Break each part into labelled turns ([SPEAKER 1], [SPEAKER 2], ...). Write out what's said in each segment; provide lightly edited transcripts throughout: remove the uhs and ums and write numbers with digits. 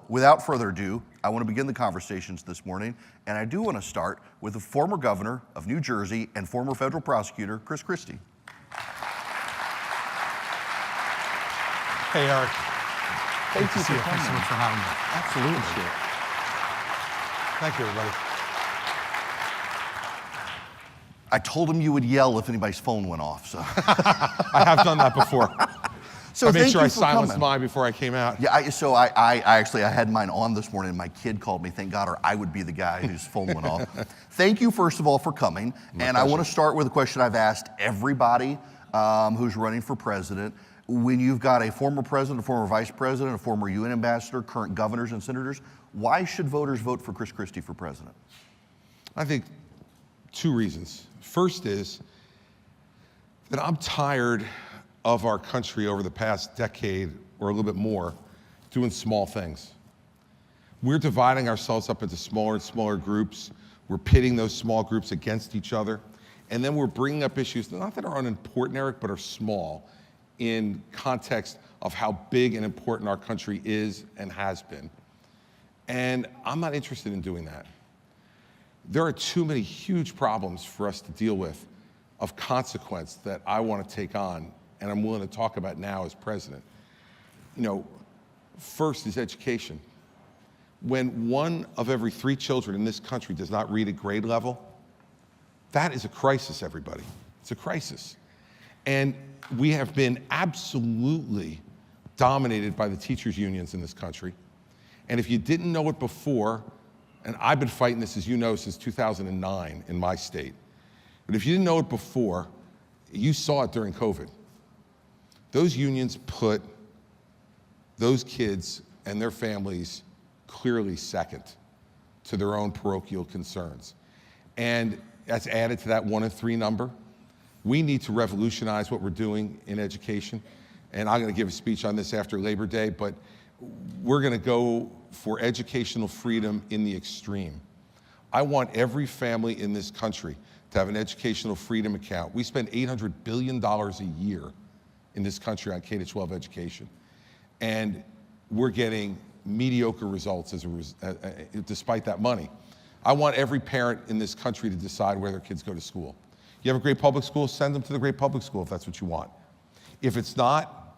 [SPEAKER 1] without further ado, I want to begin the conversations this morning, and I do want to start with the former governor of New Jersey and former federal prosecutor, Chris Christie.
[SPEAKER 2] Hey, Eric.
[SPEAKER 1] Thank you for coming.
[SPEAKER 2] Thanks so much for having me.
[SPEAKER 1] Absolutely.
[SPEAKER 2] Thank you, everybody.
[SPEAKER 1] I told him you would yell if anybody's phone went off, so.
[SPEAKER 2] I have done that before.
[SPEAKER 1] So
[SPEAKER 2] I made sure I
[SPEAKER 1] thank you for
[SPEAKER 2] silenced
[SPEAKER 1] coming.
[SPEAKER 2] mine before I came out.
[SPEAKER 1] Yeah, I had mine on this morning, and my kid called me, thank God, or I would be the guy whose phone went off. Thank you, first of all, for coming.
[SPEAKER 2] My
[SPEAKER 1] and
[SPEAKER 2] pleasure.
[SPEAKER 1] I want to start with a question I've asked everybody who's running for president. When you've got a former president, a former vice president, a former UN ambassador, current governors and senators, why should voters vote for Chris Christie for president?
[SPEAKER 2] I think two reasons. First is that I'm tired of our country over the past decade or a little bit more doing small things. We're dividing ourselves up into smaller and smaller groups. We're pitting those small groups against each other. And then we're bringing up issues, not that are unimportant, Eric, but are small in context of how big and important our country is and has been. And I'm not interested in doing that. There are too many huge problems for us to deal with of consequence that I want to take on and I'm willing to talk about now as president. You know, first is education. When 1 of every 3 children in this country does not read at grade level, that is a crisis, everybody. It's a crisis. And we have been absolutely dominated by the teachers' unions in this country. And if you didn't know it before, and I've been fighting this, as you know, since 2009 in my state, but if you didn't know it before, you saw it during COVID. Those unions put those kids and their families clearly second to their own parochial concerns. And that's added to that 1 in 3 number. We need to revolutionize what we're doing in education. And I'm going to give a speech on this after Labor Day, but we're going to go for educational freedom in the extreme. I want every family in this country to have an educational freedom account. We spend $800 billion a year in this country on K-12 education. And we're getting mediocre results despite that money. I want every parent in this country to decide where their kids go to school. You have a great public school, send them to the great public school if that's what you want. If it's not,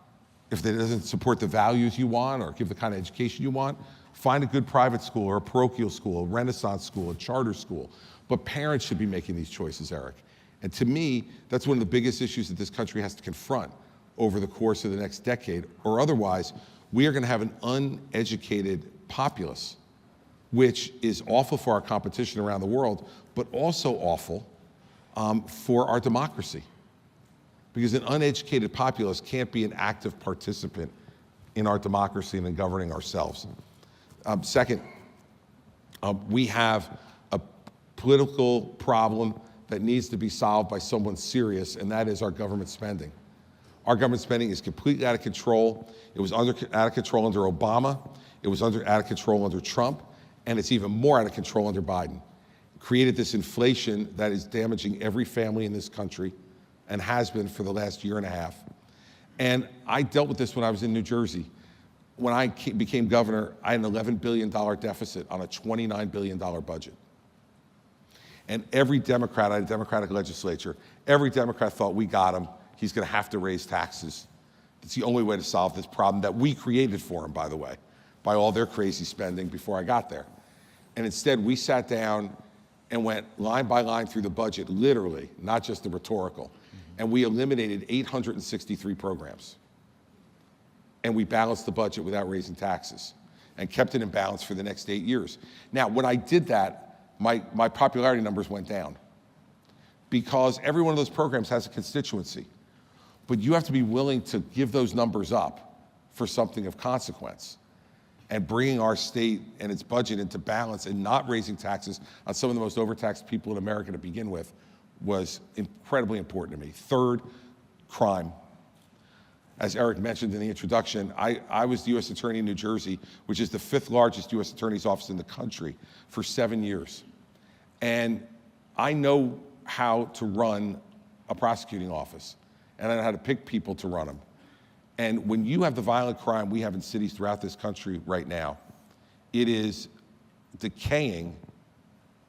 [SPEAKER 2] if it doesn't support the values you want or give the kind of education you want, find a good private school or a parochial school, a Renaissance school, a charter school. But parents should be making these choices, Eric. And to me, that's one of the biggest issues that this country has to confront over the course of the next decade, or otherwise, we are going to have an uneducated populace, which is awful for our competition around the world, but also awful for our democracy. Because an uneducated populace can't be an active participant in our democracy and in governing ourselves. Second, we have a political problem that needs to be solved by someone serious, and that is our government spending. Our government spending is completely out of control. It was out of control under Obama. It was out of control under Trump, and it's even more out of control under Biden. It created this inflation that is damaging every family in this country and has been for the last year and a half. And I dealt with this when I was in New Jersey. When I became governor, I had an $11 billion deficit on a $29 billion budget. And every Democrat, I had a Democratic legislature, every Democrat thought, we got him, he's gonna have to raise taxes. It's the only way to solve this problem that we created for him, by the way, by all their crazy spending before I got there. And instead, we sat down and went line by line through the budget, literally, not just the rhetorical. And we eliminated 863 programs. And we balanced the budget without raising taxes and kept it in balance for the next 8 years. Now, when I did that, my popularity numbers went down because every one of those programs has a constituency. But you have to be willing to give those numbers up for something of consequence. And bringing our state and its budget into balance and not raising taxes on some of the most overtaxed people in America to begin with was incredibly important to me. Third, crime. As Eric mentioned in the introduction, I was the U.S. Attorney in New Jersey, which is the 5th largest U.S. Attorney's office in the country, for 7 years. And I know how to run a prosecuting office, and I know how to pick people to run them. And when you have the violent crime we have in cities throughout this country right now, it is decaying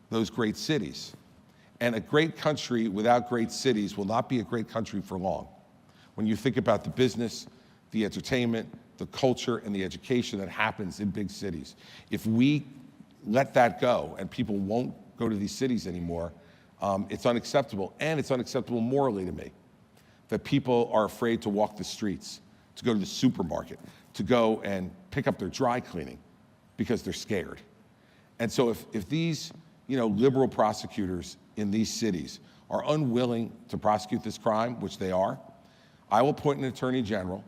[SPEAKER 2] those great cities. And a great country without great cities will not be a great country for long. When you think about the business, the entertainment, the culture, and the education that happens in big cities, if we let that go and people won't go to these cities anymore, it's unacceptable. And it's unacceptable morally to me that people are afraid to walk the streets, to go to the supermarket, to go and pick up their dry cleaning because they're scared. And so if these liberal prosecutors in these cities are unwilling to prosecute this crime, which they are, I will appoint an attorney general,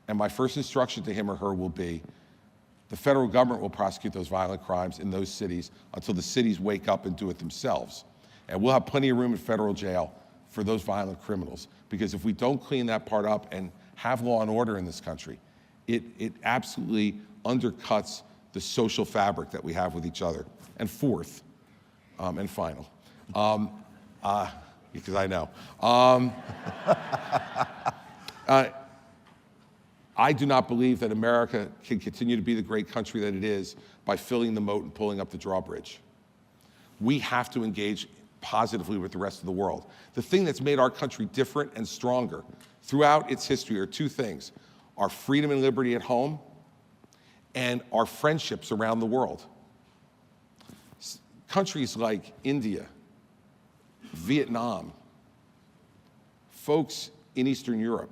[SPEAKER 2] and my first instruction to him or her will be, the federal government will prosecute those violent crimes in those cities until the cities wake up and do it themselves. And we'll have plenty of room in federal jail for those violent criminals. Because if we don't clean that part up and have law and order in this country, it absolutely undercuts the social fabric that we have with each other. And fourth, and final, because I know, I do not believe that America can continue to be the great country that it is by filling the moat and pulling up the drawbridge. We have to engage positively with the rest of the world. The thing that's made our country different and stronger throughout its history are two things: our freedom and liberty at home and our friendships around the world. Countries like India, Vietnam, folks in Eastern Europe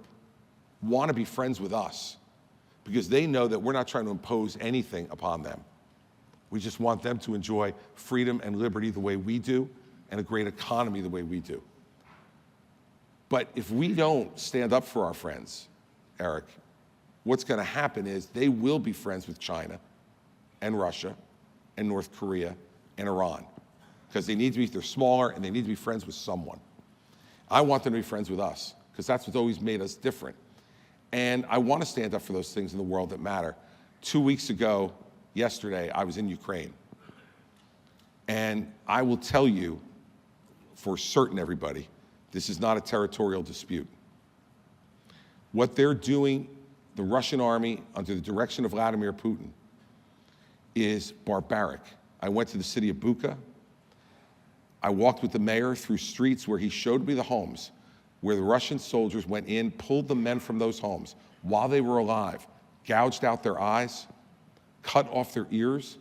[SPEAKER 2] want to be friends with us because they know that we're not trying to impose anything upon them. We just want them to enjoy freedom and liberty the way we do and a great economy the way we do. But if we don't stand up for our friends, Eric, what's going to happen is they will be friends with China and Russia and North Korea and Iran, because they're smaller and they need to be friends with someone. I want them to be friends with us, because that's what's always made us different. And I want to stand up for those things in the world that matter. 2 weeks ago, yesterday, I was in Ukraine. And I will tell you, for certain, everybody, this is not a territorial dispute. What they're doing, the Russian army, under the direction of Vladimir Putin, is barbaric. I went to the city of Bucha. I walked with the mayor through streets where he showed me the homes where the Russian soldiers went in, pulled the men from those homes while they were alive, gouged out their eyes, cut off their ears,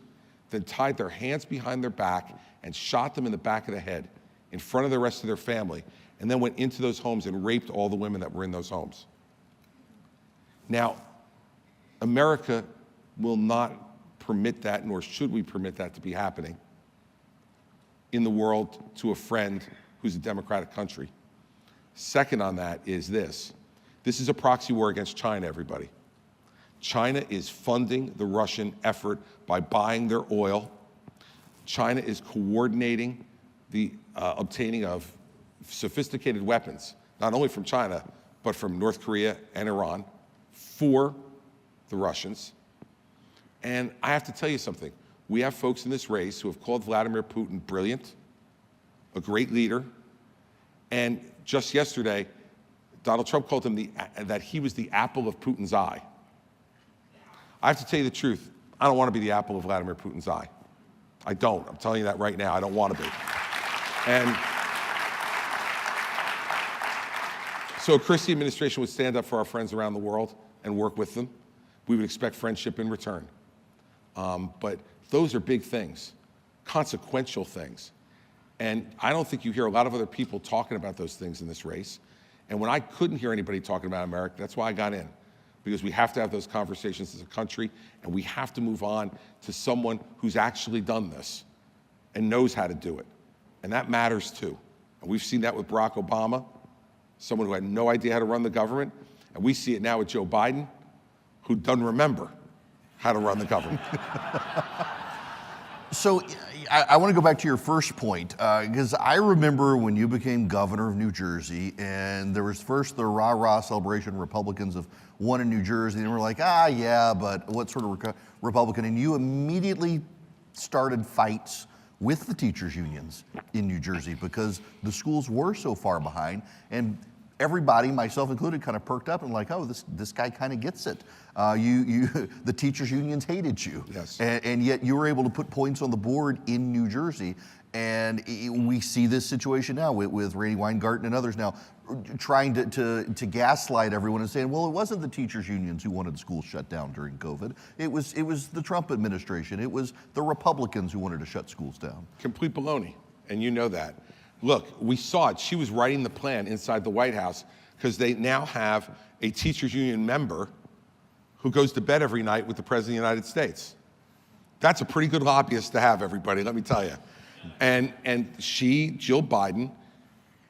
[SPEAKER 2] then tied their hands behind their back and shot them in the back of the head in front of the rest of their family, and then went into those homes and raped all the women that were in those homes. Now, America will not permit that, nor should we permit that to be happening in the world to a friend who's a democratic country. Second on that is this. This is a proxy war against China, everybody. China is funding the Russian effort by buying their oil. China is coordinating the obtaining of sophisticated weapons, not only from China, but from North Korea and Iran, for the Russians. And I have to tell you something. We have folks in this race who have called Vladimir Putin brilliant, a great leader, and just yesterday, Donald Trump called him that he was the apple of Putin's eye. I have to tell you the truth. I don't want to be the apple of Vladimir Putin's eye. I don't. I'm telling you that right now. I don't want to be. And so a Christie administration would stand up for our friends around the world and work with them. We would expect friendship in return. But those are big things, consequential things. And I don't think you hear a lot of other people talking about those things in this race. And when I couldn't hear anybody talking about America, that's why I got in. Because we have to have those conversations as a country, and we have to move on to someone who's actually done this and knows how to do it. And that matters too. And we've seen that with Barack Obama, someone who had no idea how to run the government. And we see it now with Joe Biden, who doesn't remember how to run the government.
[SPEAKER 1] So I want to go back to your first point, because I remember when you became governor of New Jersey, and there was first the rah-rah celebration, Republicans have won in New Jersey, and we're like, yeah, but what sort of Republican? And you immediately started fights with the teachers' unions in New Jersey because the schools were so far behind. And everybody, myself included, kind of perked up and like, oh, this guy kind of gets it. The teachers unions hated you,
[SPEAKER 2] yes,
[SPEAKER 1] and yet you were able to put points on the board in New Jersey. And we see this situation now with Randy Weingarten and others now trying to gaslight everyone and saying, well, it wasn't the teachers unions who wanted schools shut down during COVID. It was the Trump administration. It was the Republicans who wanted to shut schools down.
[SPEAKER 2] Complete baloney, and you know that. Look, we saw it. She was writing the plan inside the White House because they now have a teachers union member who goes to bed every night with the President of the United States. That's a pretty good lobbyist to have, everybody, let me tell you. And she, Jill Biden,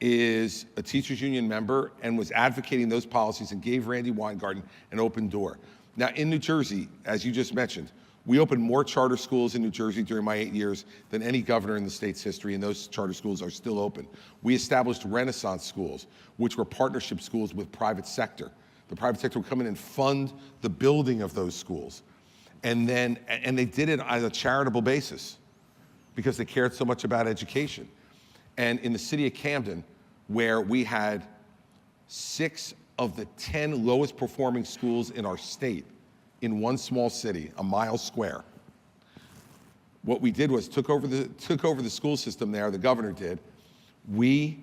[SPEAKER 2] is a teachers union member and was advocating those policies and gave Randy Weingarten an open door. Now in New Jersey, as you just mentioned, we opened more charter schools in New Jersey during my 8 years than any governor in the state's history, and those charter schools are still open. We established Renaissance schools, which were partnership schools with private sector. The private sector would come in and fund the building of those schools. And they did it on a charitable basis because they cared so much about education. And in the city of Camden, where we had 6 of the 10 lowest performing schools in our state in one small city, a mile square, what we did was took over the school system there, the governor did. We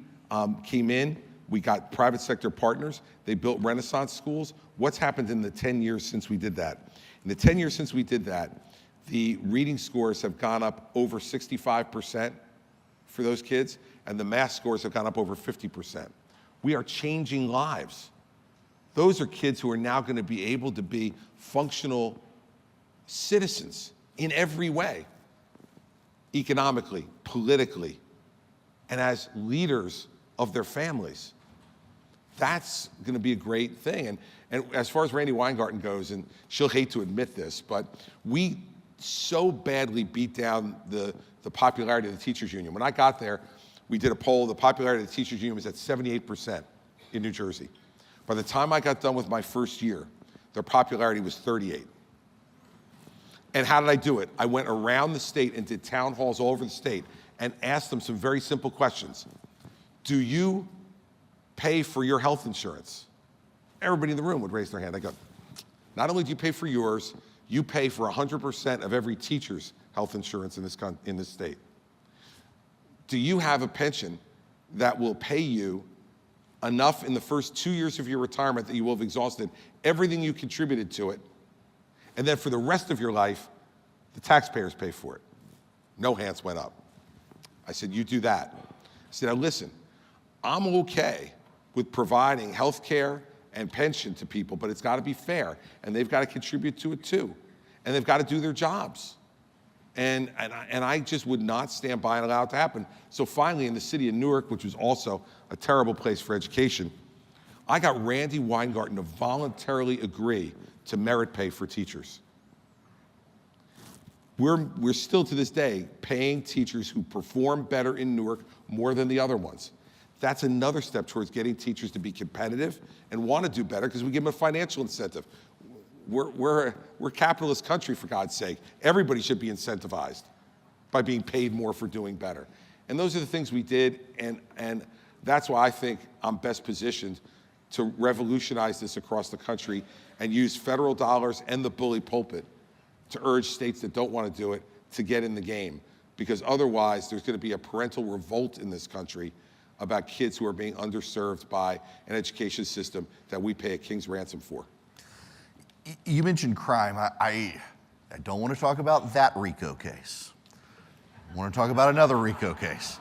[SPEAKER 2] came in, we got private sector partners, they built Renaissance schools. What's happened in the 10 years since we did that? In the 10 years since we did that, the reading scores have gone up over 65% for those kids, and the math scores have gone up over 50%. We are changing lives. Those are kids who are now going to be able to be functional citizens in every way, economically, politically, and as leaders of their families. That's going to be a great thing. And as far as Randy Weingarten goes, and she'll hate to admit this, but we so badly beat down the popularity of the teachers union. When I got there, we did a poll. The popularity of the teachers union was at 78% in New Jersey. By the time I got done with my first year, their popularity was 38. And how did I do it? I went around the state and did town halls all over the state and asked them some very simple questions. Do you pay for your health insurance? Everybody in the room would raise their hand. I go, not only do you pay for yours, you pay for 100% of every teacher's health insurance in this state. Do you have a pension that will pay you enough in the first 2 years of your retirement that you will have exhausted everything you contributed to it, and then for the rest of your life, the taxpayers pay for it? No hands went up. I said, you do that. I said, now listen, I'm okay with providing health care and pension to people, but it's got to be fair, and they've got to contribute to it too, and they've got to do their jobs. And I just would not stand by and allow it to happen. So finally, in the city of Newark, which was also a terrible place for education, I got Randy Weingarten to voluntarily agree to merit pay for teachers. We're still to this day paying teachers who perform better in Newark more than the other ones. That's another step towards getting teachers to be competitive and want to do better because we give them a financial incentive. We're a capitalist country, for God's sake. Everybody should be incentivized by being paid more for doing better. And those are the things we did, and that's why I think I'm best positioned to revolutionize this across the country and use federal dollars and the bully pulpit to urge states that don't want to do it to get in the game. Because otherwise, there's going to be a parental revolt in this country about kids who are being underserved by an education system that we pay a king's ransom for.
[SPEAKER 1] You mentioned crime. I don't want to talk about that RICO case. I want to talk about another RICO case.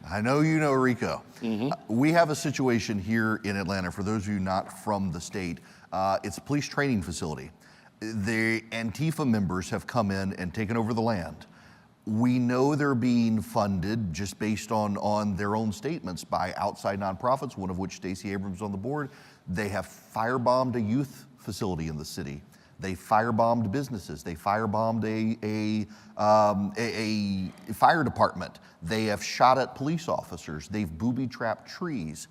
[SPEAKER 1] I know you know RICO. Mm-hmm. We have a situation here in Atlanta, for those of you not from the state, it's a police training facility. The Antifa members have come in and taken over the land. We know they're being funded just based on their own statements by outside nonprofits, one of which Stacey Abrams is on the board. They have firebombed a youth facility in the city. They firebombed businesses. They firebombed a fire department. They have shot at police officers. They've booby-trapped trees.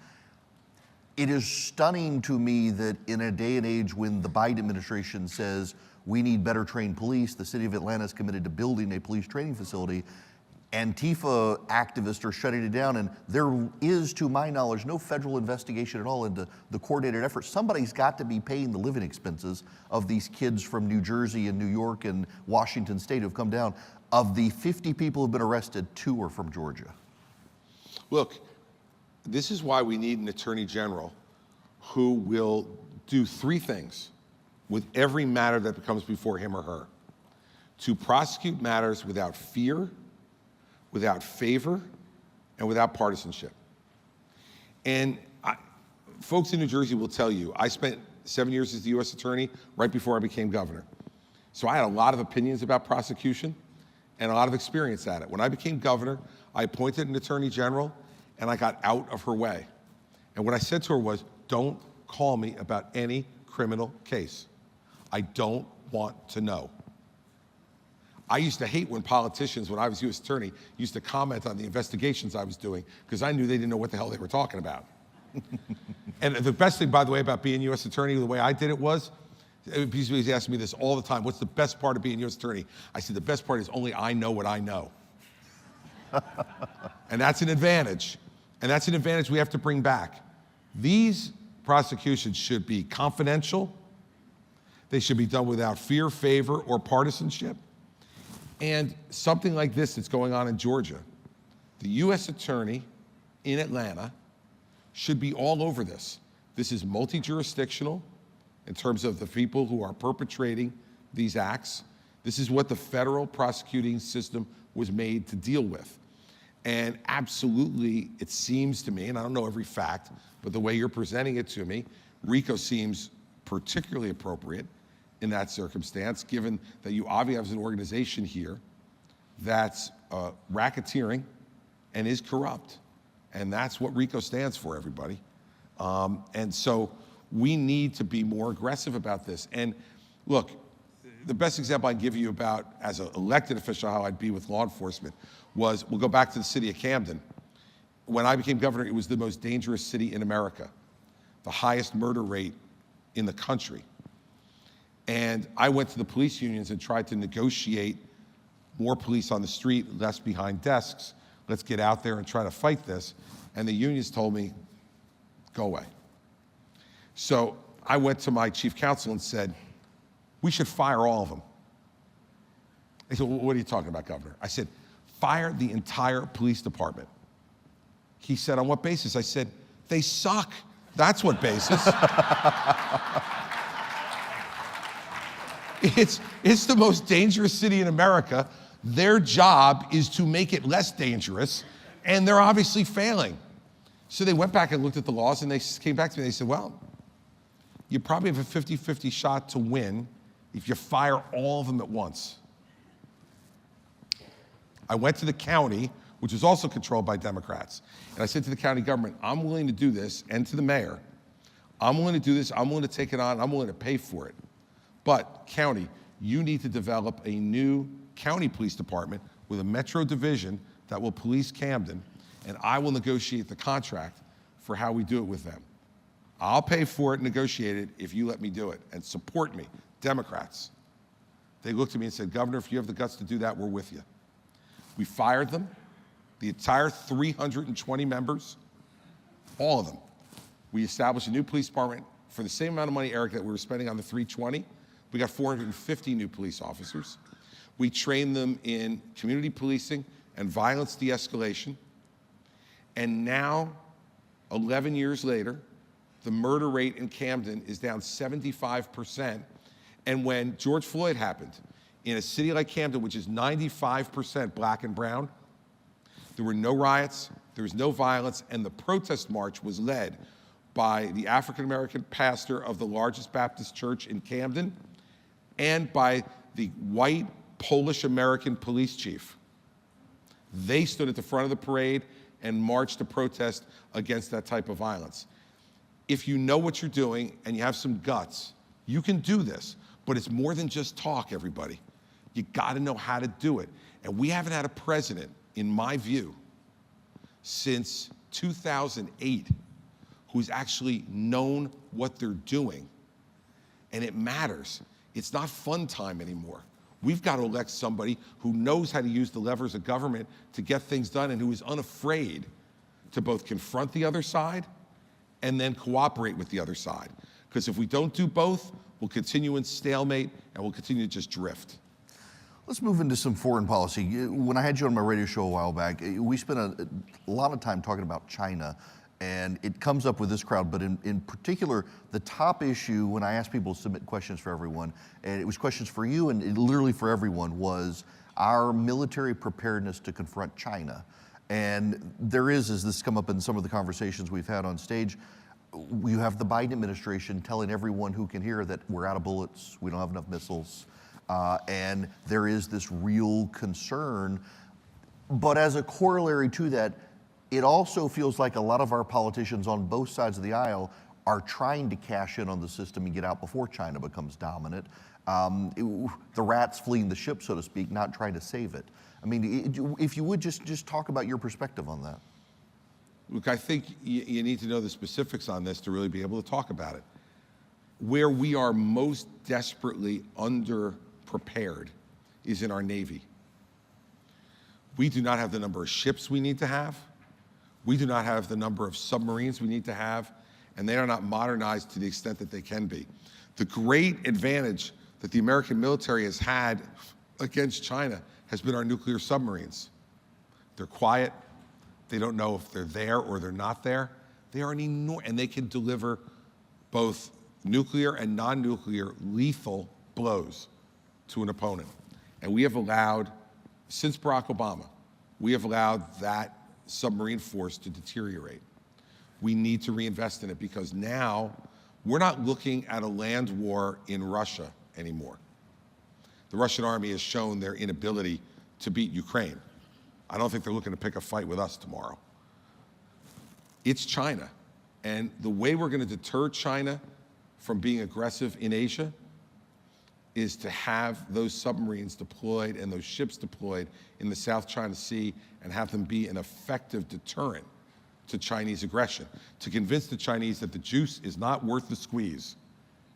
[SPEAKER 1] It is stunning to me that in a day and age when the Biden administration says we need better trained police, the city of Atlanta is committed to building a police training facility. Antifa activists are shutting it down, and there is, to my knowledge, no federal investigation at all into the coordinated effort. Somebody's got to be paying the living expenses of these kids from New Jersey and New York and Washington State who've come down. Of the 50 people who've been arrested, 2 are from Georgia.
[SPEAKER 2] Look, this is why we need an attorney general who will do 3 things with every matter that comes before him or her: to prosecute matters without fear, without favor, and without partisanship. And folks in New Jersey will tell you, I spent 7 years as the US attorney right before I became governor. So I had a lot of opinions about prosecution and a lot of experience at it. When I became governor, I appointed an attorney general and I got out of her way. And what I said to her was, don't call me about any criminal case. I don't want to know. I used to hate when politicians, when I was US attorney, used to comment on the investigations I was doing because I knew they didn't know what the hell they were talking about. And the best thing, by the way, about being US attorney, the way I did it was, he's asking me this all the time, what's the best part of being US attorney? I said, the best part is only I know what I know. And that's an advantage. And that's an advantage we have to bring back. These prosecutions should be confidential. They should be done without fear, favor, or partisanship. And something like this that's going on in Georgia, the US attorney in Atlanta should be all over this. This is multi-jurisdictional in terms of the people who are perpetrating these acts. This is what the federal prosecuting system was made to deal with. And absolutely, it seems to me, and I don't know every fact, but the way you're presenting it to me, RICO seems particularly appropriate in that circumstance, given that you obviously have an organization here that's racketeering and is corrupt. And that's what RICO stands for, everybody. And so we need to be more aggressive about this. And look, the best example I can give you about, as an elected official, how I'd be with law enforcement was, we'll go back to the city of Camden. When I became governor, it was the most dangerous city in America, the highest murder rate in the country. And I went to the police unions and tried to negotiate more police on the street, less behind desks. Let's get out there and try to fight this. And the unions told me, go away. So I went to my chief counsel and said, we should fire all of them. He said, well, what are you talking about, Governor? I said, fire the entire police department. He said, on what basis? I said, they suck. That's what basis. It's the most dangerous city in America. Their job is to make it less dangerous, and they're obviously failing. So they went back and looked at the laws, and they came back to me and they said, well, you probably have a 50-50 shot to win if you fire all of them at once. I went to the county, which is also controlled by Democrats, and I said to the county government, I'm willing to do this, and to the mayor, I'm willing to do this, I'm willing to take it on, I'm willing to pay for it. But county, you need to develop a new county police department with a metro division that will police Camden, and I will negotiate the contract for how we do it with them. I'll pay for it, negotiate it, if you let me do it, and support me, Democrats. They looked at me and said, Governor, if you have the guts to do that, we're with you. We fired them, the entire 320 members, all of them. We established a new police department for the same amount of money, Eric, that we were spending on the 320. We got 450 new police officers. We trained them in community policing and violence de-escalation. And now, 11 years later, the murder rate in Camden is down 75%. And when George Floyd happened, in a city like Camden, which is 95% black and brown, there were no riots, there was no violence, and the protest march was led by the African-American pastor of the largest Baptist church in Camden and by the white Polish-American police chief. They stood at the front of the parade and marched to protest against that type of violence. If you know what you're doing and you have some guts, you can do this, but it's more than just talk, everybody. You gotta know how to do it. And we haven't had a president, in my view, since 2008, who's actually known what they're doing. And it matters. It's not fun time anymore. We've got to elect somebody who knows how to use the levers of government to get things done and who is unafraid to both confront the other side and then cooperate with the other side. Because if we don't do both, we'll continue in stalemate and we'll continue to just drift.
[SPEAKER 1] Let's move into some foreign policy. When I had you on my radio show a while back, we spent a lot of time talking about China, and it comes up with this crowd, but in particular, the top issue when I asked people to submit questions for everyone, and it was questions for you and literally for everyone, was our military preparedness to confront China. And there is, as this come up in some of the conversations we've had on stage, you have the Biden administration telling everyone who can hear that we're out of bullets, we don't have enough missiles, and there is this real concern. But as a corollary to that, it also feels like a lot of our politicians on both sides of the aisle are trying to cash in on the system and get out before China becomes dominant. The rat's fleeing the ship, so to speak, not trying to save it. I mean, if you would just talk about your perspective on that.
[SPEAKER 2] Look, I think you need to know the specifics on this to really be able to talk about it. Where we are most desperately underprepared is in our Navy. We do not have the number of ships we need to have. We do not have the number of submarines we need to have, and they are not modernized to the extent that they can be. The great advantage that the American military has had against China has been our nuclear submarines. They're quiet. They don't know if they're there or they're not there. They are and they can deliver both nuclear and non-nuclear lethal blows to an opponent. And we have allowed, since Barack Obama, we have allowed that submarine force to deteriorate. We need to reinvest in it because now we're not looking at a land war in Russia anymore. The Russian army has shown their inability to beat Ukraine. I don't think they're looking to pick a fight with us tomorrow. It's China. And the way we're going to deter China from being aggressive in Asia is to have those submarines deployed and those ships deployed in the South China Sea and have them be an effective deterrent to Chinese aggression, to convince the Chinese that the juice is not worth the squeeze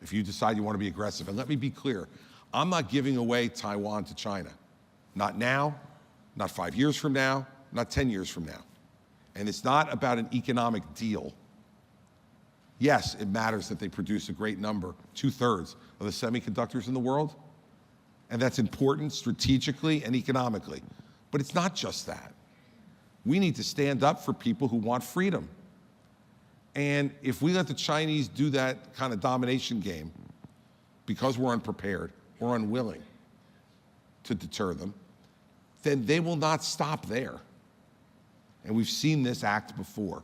[SPEAKER 2] if you decide you want to be aggressive. And let me be clear, I'm not giving away Taiwan to China. Not now, not 5 years from now, not 10 years from now. And it's not about an economic deal. Yes, it matters that they produce a great number, 2/3 of the semiconductors in the world, and that's important strategically and economically. But it's not just that. We need to stand up for people who want freedom. And if we let the Chinese do that kind of domination game because we're unprepared or unwilling to deter them, then they will not stop there. And we've seen this act before.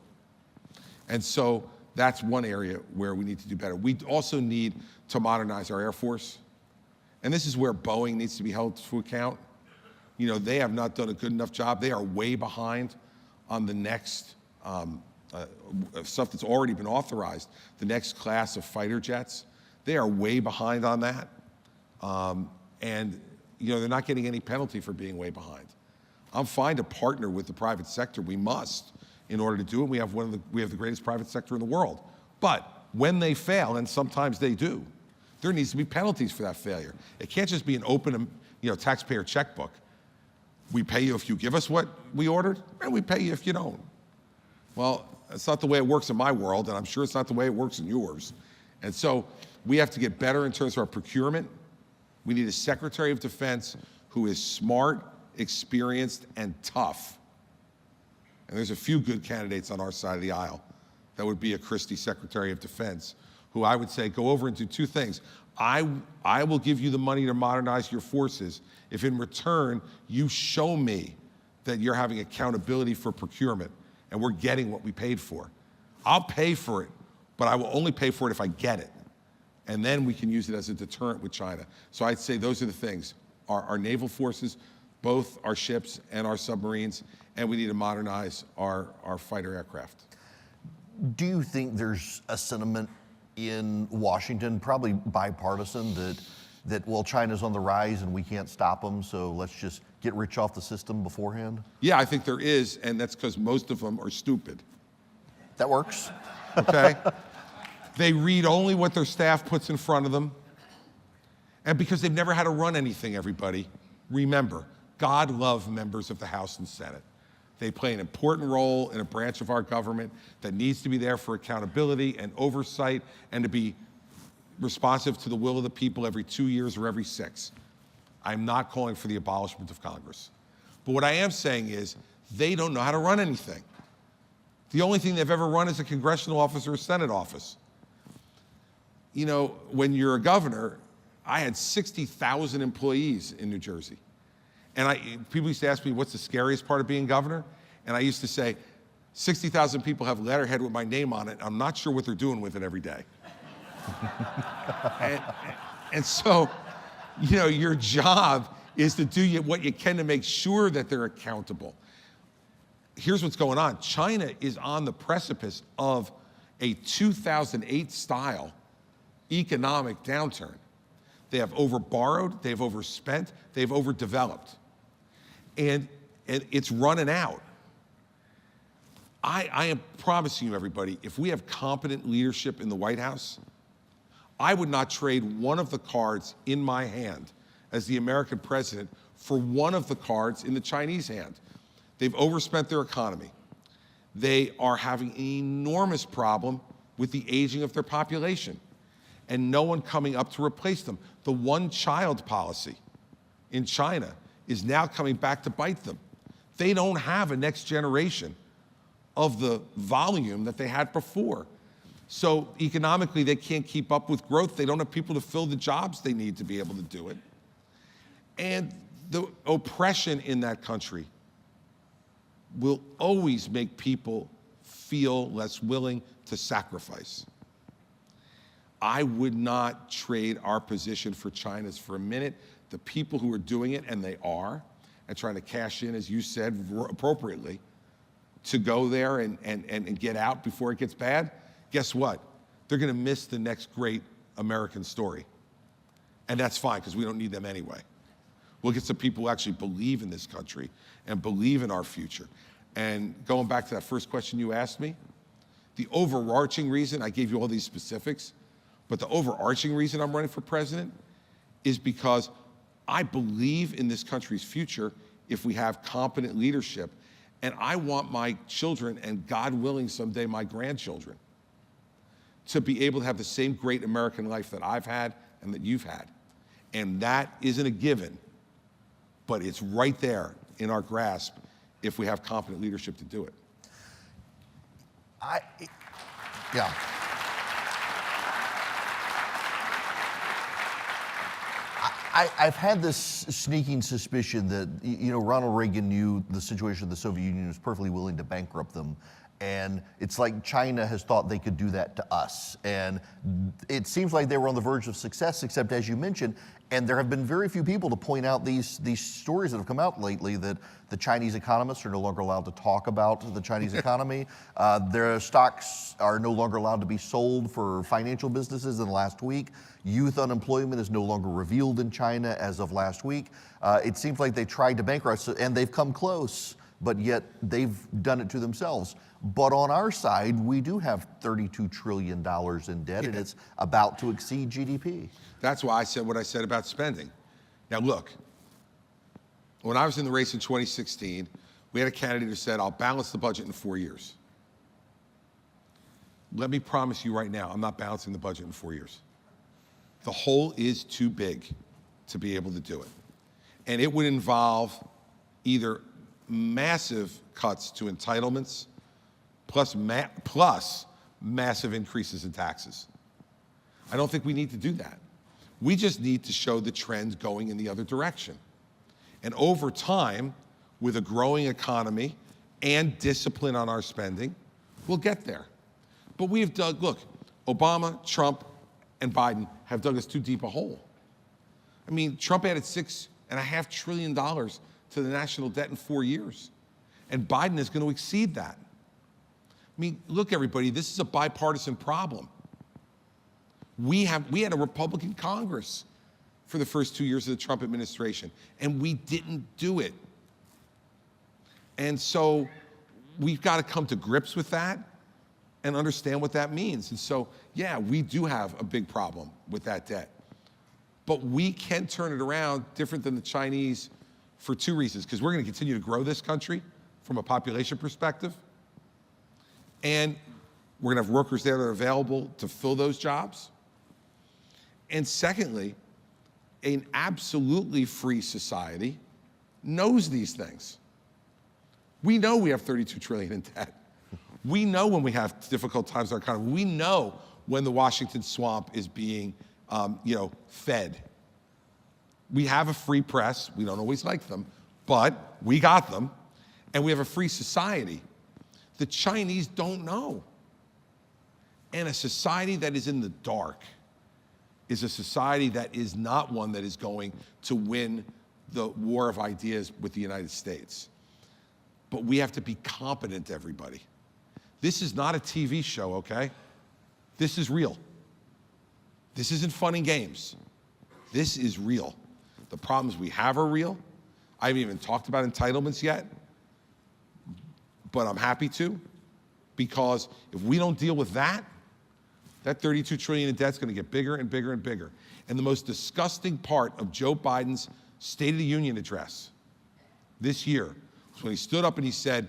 [SPEAKER 2] And so that's one area where we need to do better. We also need to modernize our Air Force. And this is where Boeing needs to be held to account. You know, they have not done a good enough job. They are way behind on the next stuff that's already been authorized, the next class of fighter jets. They are way behind on that. And you know, they're not getting any penalty for being way behind. I'm fine to partner with the private sector. We must in order to do it. We have the greatest private sector in the world. But when they fail, and sometimes they do, there needs to be penalties for that failure. It can't just be an open, taxpayer checkbook. We pay you if you give us what we ordered, and we pay you if you don't. Well, that's not the way it works in my world, and I'm sure it's not the way it works in yours. And so we have to get better in terms of our procurement. We need a Secretary of Defense who is smart, experienced, and tough. And there's a few good candidates on our side of the aisle. That would be a Christie Secretary of Defense, who I would say go over and do two things. I will give you the money to modernize your forces if in return you show me that you're having accountability for procurement and we're getting what we paid for. I'll pay for it, but I will only pay for it if I get it. And then we can use it as a deterrent with China. So I'd say those are the things. Our naval forces, both our ships and our submarines, and we need to modernize our fighter aircraft.
[SPEAKER 1] Do you think there's a sentiment in Washington, probably bipartisan, that well, China's on the rise and we can't stop them, so let's just get rich off the system beforehand?
[SPEAKER 2] Yeah, I think there is, and that's because most of them are stupid.
[SPEAKER 1] That works.
[SPEAKER 2] Okay? They read only what their staff puts in front of them, And because they've never had to run anything, everybody, remember, God loves members of the House and Senate. They play an important role in a branch of our government that needs to be there for accountability and oversight and to be responsive to the will of the people every 2 years or every 6. I'm not calling for the abolishment of Congress. But what I am saying is they don't know how to run anything. The only thing they've ever run is a congressional office or a Senate office. You know, when you're a governor, I had 60,000 employees in New Jersey. And people used to ask me, what's the scariest part of being governor? And I used to say, 60,000 people have letterhead with my name on it. I'm not sure what they're doing with it every day. and so, you know, your job is to do what you can to make sure that they're accountable. Here's what's going on. China is on the precipice of a 2008-style economic downturn. They have overborrowed, they've overspent, they've overdeveloped. And it's running out. I am promising you, everybody, if we have competent leadership in the White House, I would not trade one of the cards in my hand as the American president for one of the cards in the Chinese hand. They've overspent their economy. They are having an enormous problem with the aging of their population and no one coming up to replace them. The one-child policy in China is now coming back to bite them. They don't have a next generation of the volume that they had before. So economically, they can't keep up with growth. They don't have people to fill the jobs they need to be able to do it. And the oppression in that country will always make people feel less willing to sacrifice. I would not trade our position for China's for a minute. The people who are doing it, and they are, and trying to cash in, as you said, appropriately, to go there and get out before it gets bad, guess what? They're gonna miss the next great American story. And that's fine, because we don't need them anyway. We'll get some people who actually believe in this country and believe in our future. And going back to that first question you asked me, the overarching reason, I gave you all these specifics, but the overarching reason I'm running for president is because I believe in this country's future if we have competent leadership. And I want my children, and God willing someday my grandchildren, to be able to have the same great American life that I've had and that you've had. And that isn't a given, but it's right there in our grasp if we have competent leadership to do it.
[SPEAKER 1] Yeah. I've had this sneaking suspicion that, you know, Ronald Reagan knew the situation of the Soviet Union was perfectly willing to bankrupt them. And it's like China has thought they could do that to us. And it seems like they were on the verge of success, except as you mentioned, and there have been very few people to point out these stories that have come out lately that the Chinese economists are no longer allowed to talk about the Chinese economy. Their stocks are no longer allowed to be sold for financial businesses in the last week. Youth unemployment is no longer revealed in China as of last week. It seems like they tried to bankrupt us, and they've come close, but yet they've done it to themselves. But on our side, we do have $32 trillion in debt, and it's about to exceed GDP.
[SPEAKER 2] That's why I said what I said about spending. Now look, when I was in the race in 2016, we had a candidate who said, I'll balance the budget in 4 years. Let me promise you right now, I'm not balancing the budget in 4 years. The hole is too big to be able to do it. And it would involve either massive cuts to entitlements plus massive increases in taxes. I don't think we need to do that. We just need to show the trend going in the other direction. And over time, with a growing economy and discipline on our spending, we'll get there. But we have dug, look, Obama, Trump, and Biden have dug us too deep a hole. I mean, Trump added $6.5 trillion to the national debt in 4 years. And Biden is going to exceed that. I mean, look, everybody, this is a bipartisan problem. We had a Republican Congress for the first 2 years of the Trump administration, and we didn't do it. And so we've got to come to grips with that and understand what that means. And so, yeah, we do have a big problem with that debt. But we can turn it around different than the Chinese for two reasons. Because we're going to continue to grow this country from a population perspective. And we're going to have workers there that are available to fill those jobs. And secondly, an absolutely free society knows these things. We know we have $32 trillion in debt. We know when we have difficult times in our economy. We know when the Washington swamp is being fed. We have a free press. We don't always like them, but we got them. And we have a free society. The Chinese don't know. And a society that is in the dark is a society that is not one that is going to win the war of ideas with the United States. But we have to be competent, everybody. This is not a TV show, okay? This is real. This isn't fun and games. This is real. The problems we have are real. I haven't even talked about entitlements yet, but I'm happy to, because if we don't deal with that, that $32 trillion in debt is going to get bigger and bigger and bigger. And the most disgusting part of Joe Biden's State of the Union address this year was when he stood up and he said,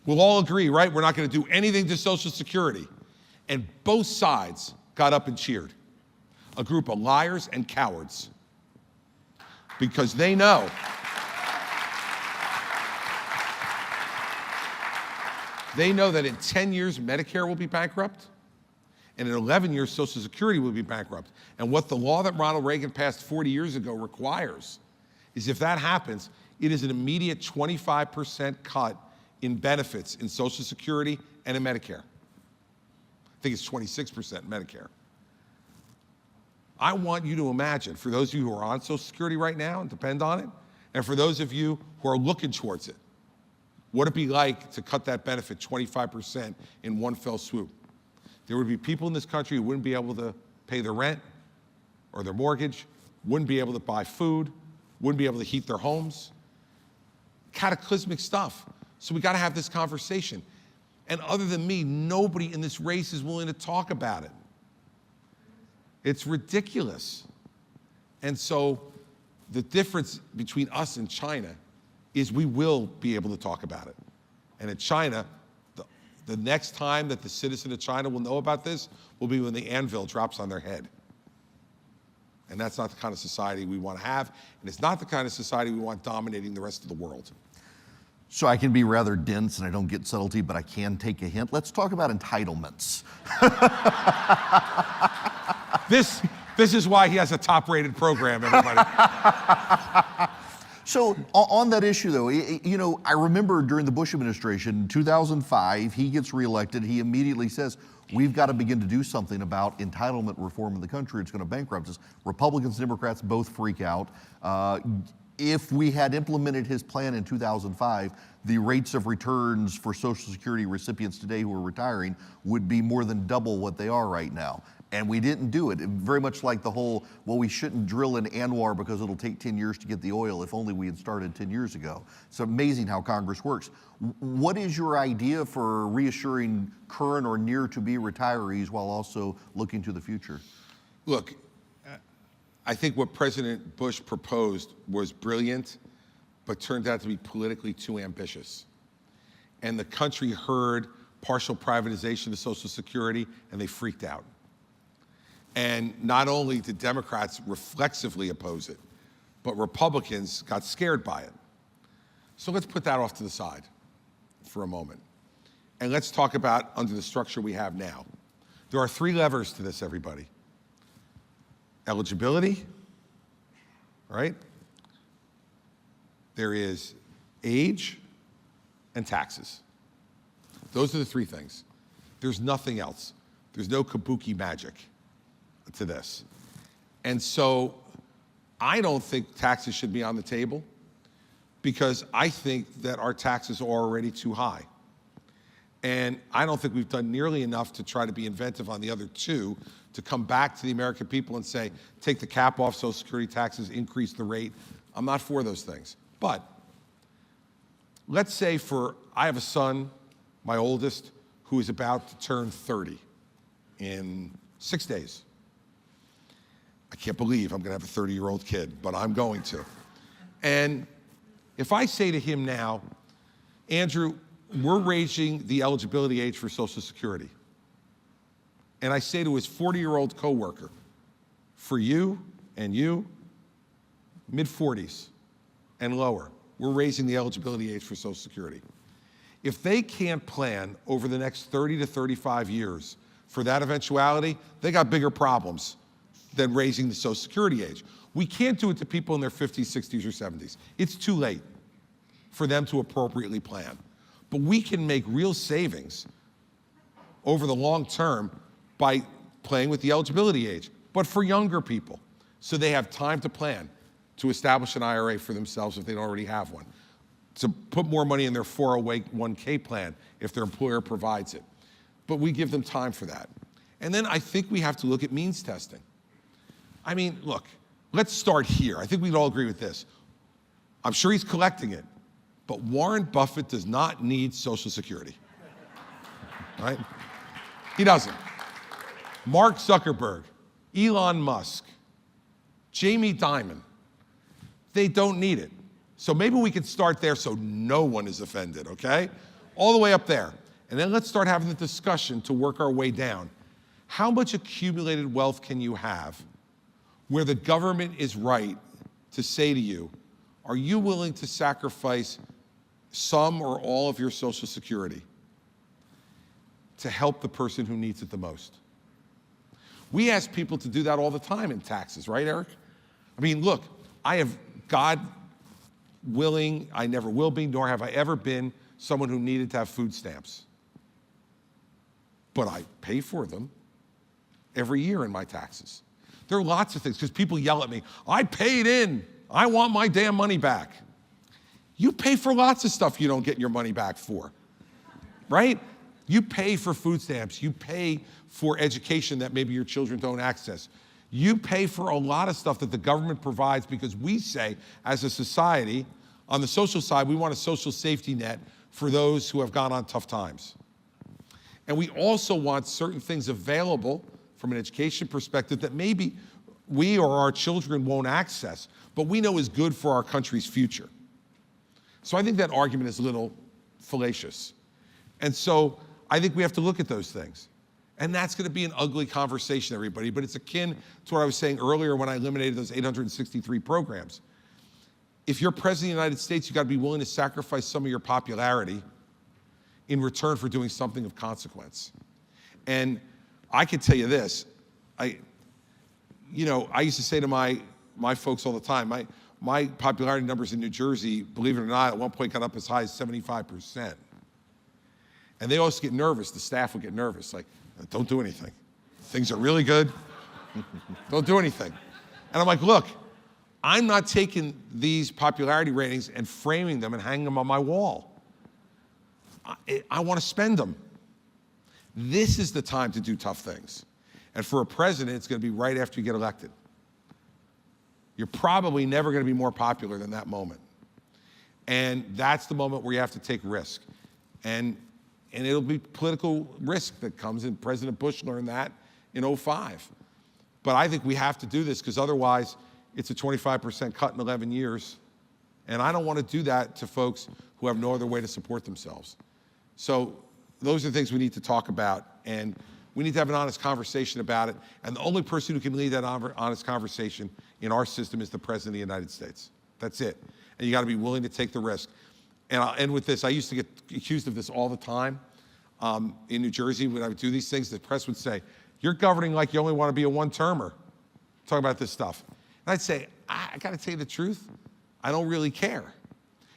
[SPEAKER 2] we'll all agree, right? We're not going to do anything to Social Security. And both sides got up and cheered. A group of liars and cowards. Because they know that in 10 years, Medicare will be bankrupt, and in 11 years, Social Security will be bankrupt. And what the law that Ronald Reagan passed 40 years ago requires is, if that happens, it is an immediate 25% cut in benefits in Social Security and in Medicare. I think it's 26% in Medicare. I want you to imagine, for those of you who are on Social Security right now and depend on it, and for those of you who are looking towards it, what it'd be like to cut that benefit 25% in one fell swoop. There would be people in this country who wouldn't be able to pay their rent or their mortgage, wouldn't be able to buy food, wouldn't be able to heat their homes. Cataclysmic stuff. So we got to have this conversation. And other than me, nobody in this race is willing to talk about it. It's ridiculous. And so the difference between us and China is we will be able to talk about it. And in China, the next time that the citizen of China will know about this will be when the anvil drops on their head. And that's not the kind of society we want to have, and it's not the kind of society we want dominating the rest of the world.
[SPEAKER 1] So I can be rather dense and I don't get subtlety, but I can take a hint. Let's talk about entitlements.
[SPEAKER 2] This is why he has a top-rated program, everybody.
[SPEAKER 1] So on that issue, though, I remember during the Bush administration, in 2005, he gets reelected. He immediately says, we've got to begin to do something about entitlement reform in the country. It's going to bankrupt us. Republicans and Democrats both freak out. If we had implemented his plan in 2005, the rates of returns for Social Security recipients today who are retiring would be more than double what they are right now. And we didn't do it. Very much like the whole, well, we shouldn't drill in Anwar because it'll take 10 years to get the oil, if only we had started 10 years ago. It's amazing how Congress works. What is your idea for reassuring current or near-to-be retirees while also looking to the future?
[SPEAKER 2] Look, I think what President Bush proposed was brilliant, but turned out to be politically too ambitious. And the country heard partial privatization of Social Security, and they freaked out. And not only did Democrats reflexively oppose it, but Republicans got scared by it. So let's put that off to the side for a moment. And let's talk about under the structure we have now. There are three levers to this, everybody. Eligibility, right? There is age and taxes. Those are the three things. There's nothing else. There's no kabuki magic to this. And so I don't think taxes should be on the table, because I think that our taxes are already too high. And I don't think we've done nearly enough to try to be inventive on the other two, to come back to the American people and say, take the cap off Social Security taxes, increase the rate. I'm not for those things. But let's say I have a son, my oldest, who is about to turn 30 in 6 days. I can't believe I'm gonna have a 30-year-old kid, but I'm going to. And if I say to him now, Andrew, we're raising the eligibility age for Social Security. And I say to his 40-year-old coworker, for you and you, mid-40s and lower, we're raising the eligibility age for Social Security. If they can't plan over the next 30 to 35 years for that eventuality, they got bigger problems than raising the Social Security age. We can't do it to people in their 50s, 60s, or 70s. It's too late for them to appropriately plan. But we can make real savings over the long term by playing with the eligibility age, but for younger people, so they have time to plan, to establish an IRA for themselves if they don't already have one, to put more money in their 401k plan if their employer provides it. But we give them time for that. And then I think we have to look at means testing. I mean, look, let's start here. I think we'd all agree with this. I'm sure he's collecting it, but Warren Buffett does not need Social Security, right? He doesn't. Mark Zuckerberg, Elon Musk, Jamie Dimon, they don't need it. So maybe we can start there so no one is offended, okay? All the way up there. And then let's start having the discussion to work our way down. How much accumulated wealth can you have where the government is right to say to you, are you willing to sacrifice some or all of your Social Security to help the person who needs it the most? We ask people to do that all the time in taxes, right, Eric? I mean, look, I have, God willing, I never will be, nor have I ever been someone who needed to have food stamps. But I pay for them every year in my taxes. There are lots of things, because people yell at me, I paid in, I want my damn money back. You pay for lots of stuff you don't get your money back for, right? You pay for food stamps, you pay for education that maybe your children don't access. You pay for a lot of stuff that the government provides because we say, as a society, on the social side, we want a social safety net for those who have gone on tough times. And we also want certain things available from an education perspective that maybe we or our children won't access, but we know is good for our country's future. So I think that argument is a little fallacious. And so I think we have to look at those things. And that's going to be an ugly conversation, everybody, but it's akin to what I was saying earlier when I eliminated those 863 programs. If you're president of the United States, you've got to be willing to sacrifice some of your popularity in return for doing something of consequence. And I can tell you this, I used to say to my folks all the time, my popularity numbers in New Jersey, believe it or not, at one point got up as high as 75%. And they always get nervous, the staff would get nervous, like, don't do anything. Things are really good, don't do anything. And I'm like, look, I'm not taking these popularity ratings and framing them and hanging them on my wall. I want to spend them. This is the time to do tough things. And for a president, it's going to be right after you get elected. You're probably never going to be more popular than that moment. And that's the moment where you have to take risk. And it'll be political risk that comes in. President Bush learned that in 2005. But I think we have to do this because otherwise it's a 25% cut in 11 years. And I don't want to do that to folks who have no other way to support themselves. So those are the things we need to talk about. And we need to have an honest conversation about it. And the only person who can lead that honest conversation in our system is the President of the United States. That's it. And you got to be willing to take the risk. And I'll end with this. I used to get accused of this all the time. In New Jersey, when I would do these things, the press would say, you're governing like you only want to be a one-termer. Talk about this stuff. And I'd say, I got to tell you the truth. I don't really care.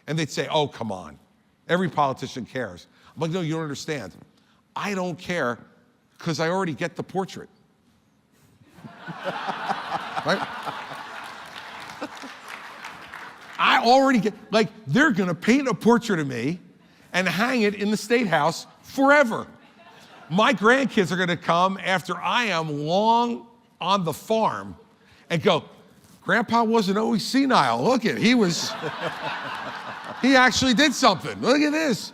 [SPEAKER 2] And they'd say, oh, come on. Every politician cares. I'm like, no, you don't understand. I don't care because I already get the portrait. Right? I already get, like, they're going to paint a portrait of me and hang it in the State House forever. My grandkids are going to come after I am long on the farm and go, Grandpa wasn't always senile. Look at, he actually did something. Look at this.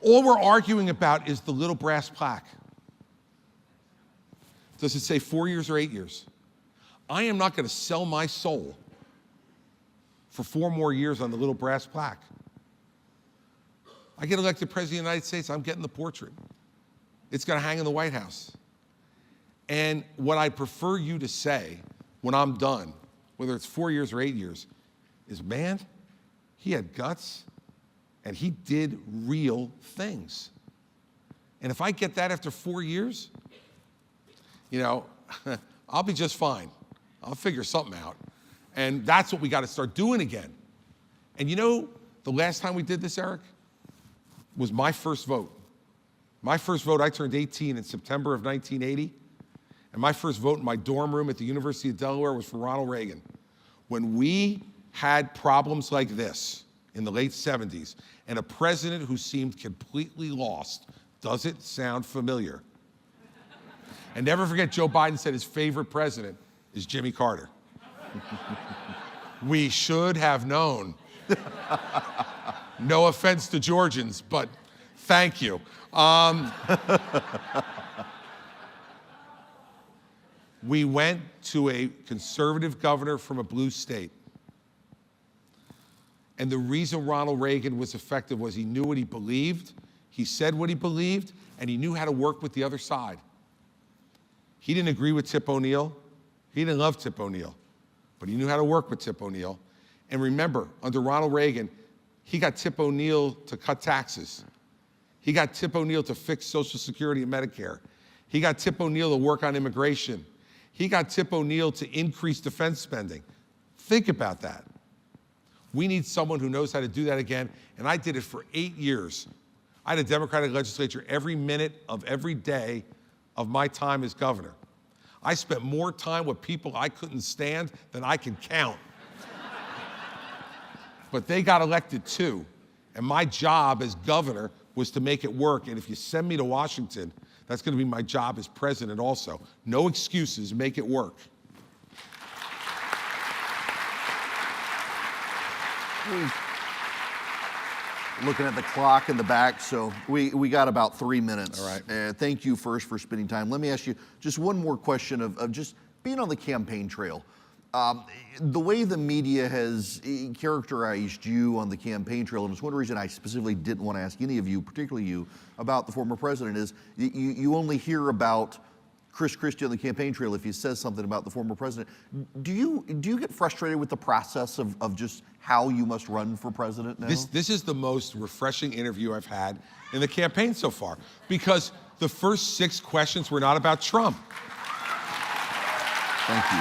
[SPEAKER 2] All we're arguing about is the little brass plaque. Does it say 4 years or 8 years? I am not going to sell my soul for 4 more years on the little brass plaque. I get elected president of the United States, I'm getting the portrait. It's going to hang in the White House. And what I prefer you to say when I'm done, whether it's 4 years or 8 years, is, man, he had guts and he did real things. And if I get that after 4 years, you know, I'll be just fine. I'll figure something out. And that's what we got to start doing again. And you know, the last time we did this, Eric, was my first vote. My first vote, I turned 18 in September of 1980. And my first vote in my dorm room at the University of Delaware was for Ronald Reagan. When we had problems like this in the late 70s, and a president who seemed completely lost, does it sound familiar? And never forget, Joe Biden said his favorite president is Jimmy Carter. We should have known. No offense to Georgians, but thank you. We went to a conservative governor from a blue state. And the reason Ronald Reagan was effective was he knew what he believed, he said what he believed, and he knew how to work with the other side. He didn't agree with Tip O'Neill. He didn't love Tip O'Neill, but he knew how to work with Tip O'Neill. And remember, under Ronald Reagan, he got Tip O'Neill to cut taxes. He got Tip O'Neill to fix Social Security and Medicare. He got Tip O'Neill to work on immigration. He got Tip O'Neill to increase defense spending. Think about that. We need someone who knows how to do that again, and I did it for 8 years. I had a Democratic legislature every minute of every day of my time as governor. I spent more time with people I couldn't stand than I can count. But they got elected too, and my job as governor was to make it work, and if you send me to Washington, that's going to be my job as president also. No excuses, make it work.
[SPEAKER 1] Looking at the clock in the back, so we got about 3 minutes.
[SPEAKER 2] All right.
[SPEAKER 1] Thank you first for spending time. Let me ask you just one more question of just being on the campaign trail. The way the media has characterized you on the campaign trail, and it's one reason I specifically didn't want to ask any of you, particularly you, about the former president, is you only hear about Chris Christie on the campaign trail if he says something about the former president. Do you get frustrated with the process of just how you must run for president now?
[SPEAKER 2] This is the most refreshing interview I've had in the campaign so far, because the first 6 questions were not about Trump.
[SPEAKER 1] Thank you.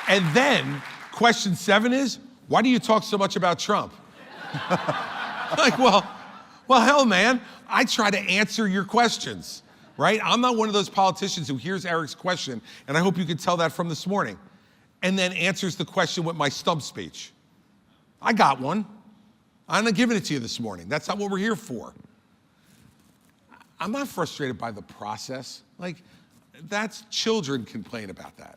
[SPEAKER 2] And then question 7 is, why do you talk so much about Trump? Like, well, hell, man, I try to answer your questions, right? I'm not one of those politicians who hears Erick's question, and I hope you can tell that from this morning, and then answers the question with my stump speech. I got one. I'm not giving it to you this morning. That's not what we're here for. I'm not frustrated by the process. Like, that's children complain about that.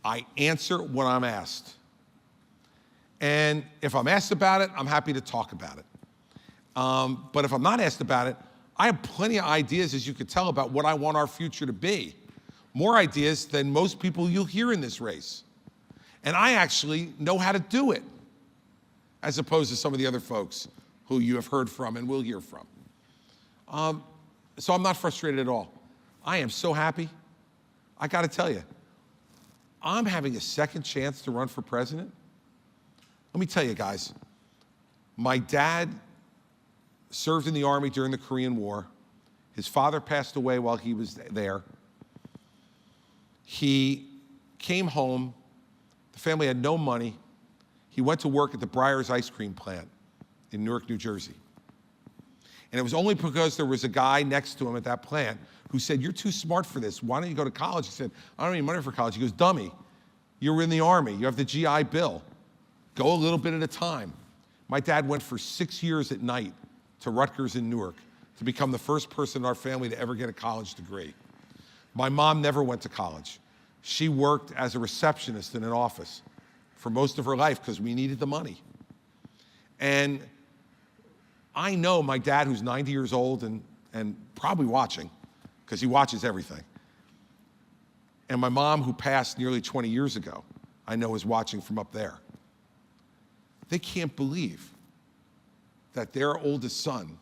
[SPEAKER 2] I answer when I'm asked. And if I'm asked about it, I'm happy to talk about it. But if I'm not asked about it, I have plenty of ideas, as you could tell, about what I want our future to be. More ideas than most people you'll hear in this race. And I actually know how to do it, as opposed to some of the other folks who you have heard from and will hear from. So I'm not frustrated at all. I am so happy. I got to tell you, I'm having a second chance to run for president. Let me tell you guys, my dad served in the Army during the Korean War. His father passed away while he was there. He came home. The family had no money. He went to work at the Breyers ice cream plant in Newark, New Jersey. And it was only because there was a guy next to him at that plant who said, "You're too smart for this. Why don't you go to college?" He said, "I don't need money for college." He goes, "Dummy, you're in the Army. You have the GI Bill. Go a little bit at a time." My dad went for 6 years at night to Rutgers in Newark to become the first person in our family to ever get a college degree. My mom never went to college. She worked as a receptionist in an office for most of her life because we needed the money. And I know my dad, who's 90 years old and probably watching, because he watches everything. And my mom, who passed nearly 20 years ago, I know is watching from up there. They can't believe that their oldest son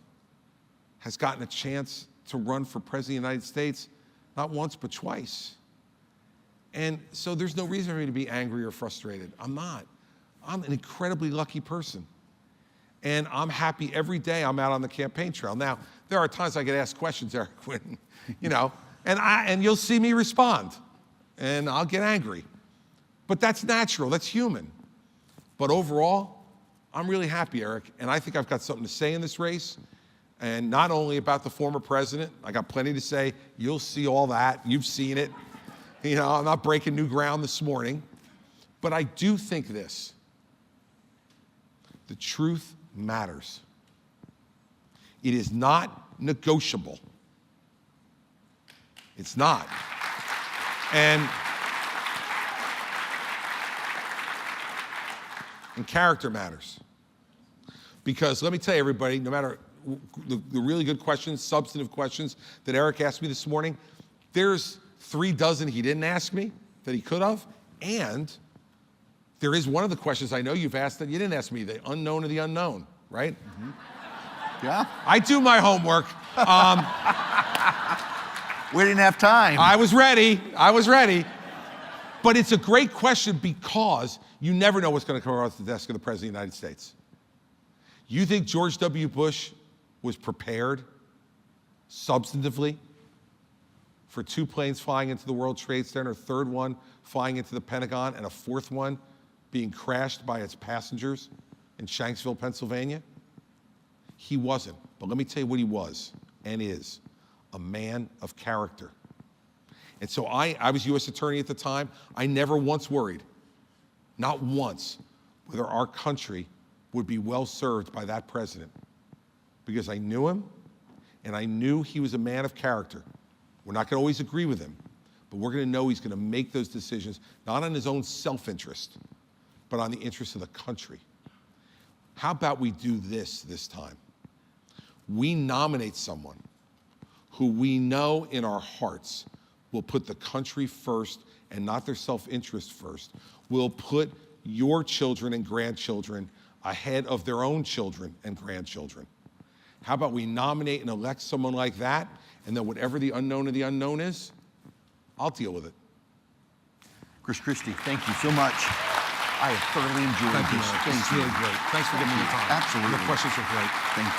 [SPEAKER 2] has gotten a chance to run for president of the United States, not once, but twice. And so there's no reason for me to be angry or frustrated. I'm not. I'm an incredibly lucky person. And I'm happy every day I'm out on the campaign trail. Now, there are times I get asked questions, Eric, when, and you'll see me respond, and I'll get angry. But that's natural, that's human. But overall, I'm really happy, Eric, and I think I've got something to say in this race, and not only about the former president. I got plenty to say. You'll see all that. You've seen it. I'm not breaking new ground this morning. But I do think this. The truth matters. It is not negotiable. It's not. And character matters. Because let me tell you, everybody, no matter the really good questions, substantive questions that Eric asked me this morning, there's 3 dozen he didn't ask me that he could have, and there is one of the questions I know you've asked that you didn't ask me, the unknown of the unknown, right?
[SPEAKER 1] Mm-hmm. Yeah.
[SPEAKER 2] I do my homework.
[SPEAKER 1] We didn't have time.
[SPEAKER 2] I was ready. But it's a great question because you never know what's going to come across the desk of the President of the United States. You think George W. Bush was prepared substantively for 2 planes flying into the World Trade Center, a 3rd one flying into the Pentagon, and a 4th one being crashed by its passengers in Shanksville, Pennsylvania? He wasn't. But let me tell you what he was and is: a man of character. And so I was U.S. Attorney at the time. I never once worried, not once, whether our country would be well served by that president, because I knew him and I knew he was a man of character. We're not going to always agree with him, but we're going to know he's going to make those decisions, not on his own self-interest, but on the interest of the country. How about we do this time? We nominate someone who we know in our hearts will put the country first and not their self-interest first, will put your children and grandchildren ahead of their own children and grandchildren. How about we nominate and elect someone like that, and then whatever the unknown of the unknown is, I'll deal with it.
[SPEAKER 1] Chris Christie, thank you so much. I have thoroughly enjoyed this.
[SPEAKER 2] Thank you, Eric. It's really great. Thanks for giving me the time.
[SPEAKER 1] Absolutely.
[SPEAKER 2] Your questions are great.
[SPEAKER 1] Thank you.